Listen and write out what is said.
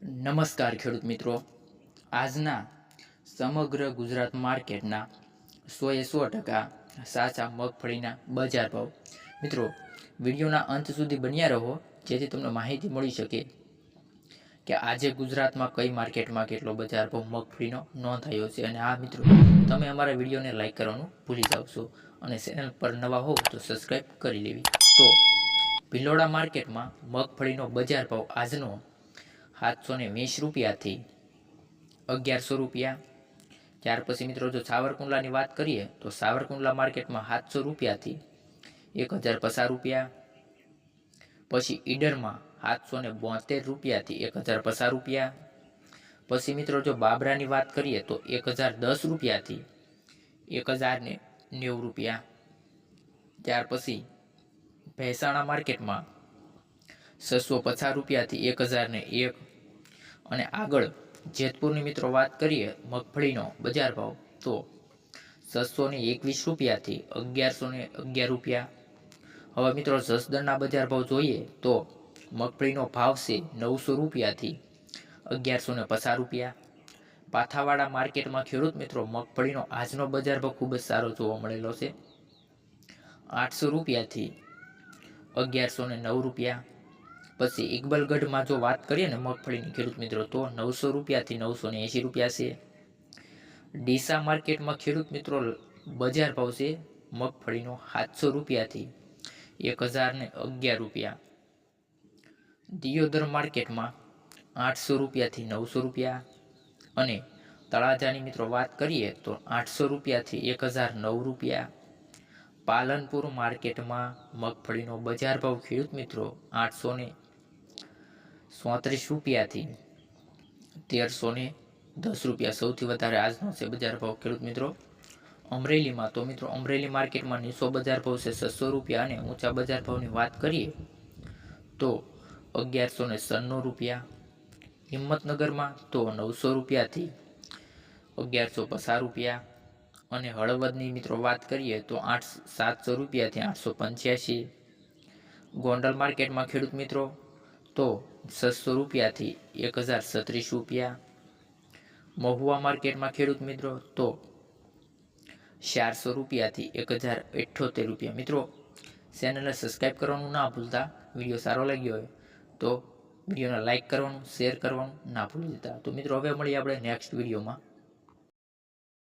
નમસ્કાર ખેડૂત મિત્રો, આજના સમગ્ર ગુજરાત માર્કેટના 100% સાચા મગફળીના બજાર ભાવ. મિત્રો, વિડીયોના અંત સુધી બન્યા રહો જેથી તમને માહિતી મળી શકે કે આજે ગુજરાતમાં કઈ માર્કેટમાં કેટલો બજાર ભાવ મગફળીનો નોંધાયો છે. અને આ મિત્રો, તમે અમારા વિડીયોને લાઈક કરવાનું ભૂલી જાવશો અને ચેનલ પર નવા હો તો સબસ્ક્રાઈબ કરી લેવી. તો ભિલોડા માર્કેટમાં મગફળીનો બજાર ભાવ આજનો 720 રૂપિયાથી 1100 રૂપિયા. ત્યાર પછી મિત્રો જો સાવરકુંડલાની વાત કરીએ તો સાવરકુંડલા માર્કેટમાં 700 રૂપિયાથી 1050 રૂપિયા. પછી ઈડરમાં 772 રૂપિયાથી 1050 રૂપિયા. પછી મિત્રો જો બાબરાની વાત કરીએ તો 1010 રૂપિયાથી 1090 રૂપિયા. ત્યાર પછી ભેસાણા માર્કેટમાં 650 રૂપિયાથી 1001. અને આગળ જેતપુરની મિત્રો વાત કરીએ મગફળીનો બજાર ભાવ તો 621 રૂપિયાથી 1111 રૂપિયા. હવે મિત્રો જસદણના બજાર ભાવ જોઈએ તો મગફળીનો ભાવ છે 900 રૂપિયાથી 1150 રૂપિયા. પાથાવાડા માર્કેટમાં ખેડૂત મિત્રો મગફળીનો આજનો બજાર ભાવ ખૂબ જ સારો જોવા મળેલો છે, 800 રૂપિયાથી 1109 રૂપિયા. પછી ઇકબલગઢમાં જો વાત કરીએ ને મગફળીની ખેડૂત મિત્રો તો 900 રૂપિયાથી 980 રૂપિયા છે. ડીસા માર્કેટમાં ખેડૂત મિત્રો બજાર ભાવ છે મગફળીનો 700 રૂપિયાથી 1011 રૂપિયા. દિયોદર માર્કેટમાં 800 રૂપિયાથી 900 રૂપિયા. અને તળાજાની મિત્રો વાત કરીએ તો 800 રૂપિયાથી 1009 રૂપિયા. પાલનપુર માર્કેટમાં મગફળીનો બજાર ભાવ ખેડૂત મિત્રો 834 રૂપિયાથી 1310 રૂપિયા સૌથી વધારે આજનો છે બજાર ભાવ ખેડૂત મિત્રો. અમરેલીમાં તો મિત્રો અમરેલી માર્કેટમાં નીચો બજાર ભાવ છે 600 રૂપિયા અને ઊંચા બજાર ભાવની વાત કરીએ તો 1196 રૂપિયા. હિંમતનગરમાં તો 900 રૂપિયાથી 1150 રૂપિયા. અને હળવદની મિત્રો વાત કરીએ તો 700 રૂપિયાથી 885. ગોંડલ માર્કેટમાં ખેડૂત મિત્રો તો 600 રૂપિયાથી 1036 રૂપિયા. મહુવા માર્કેટમાં ખેડૂત મિત્રો તો 400 રૂપિયાથી 1078 રૂપિયા. મિત્રો, ચેનલને સબસ્ક્રાઈબ કરવાનું ના ભૂલતા. વિડીયો સારો લાગ્યો હોય તો વિડીયોને લાઈક કરવાનું, શેર કરવાનું ના ભૂલી દેતા. તો મિત્રો હવે મળીએ આપણે નેક્સ્ટ વિડીયોમાં.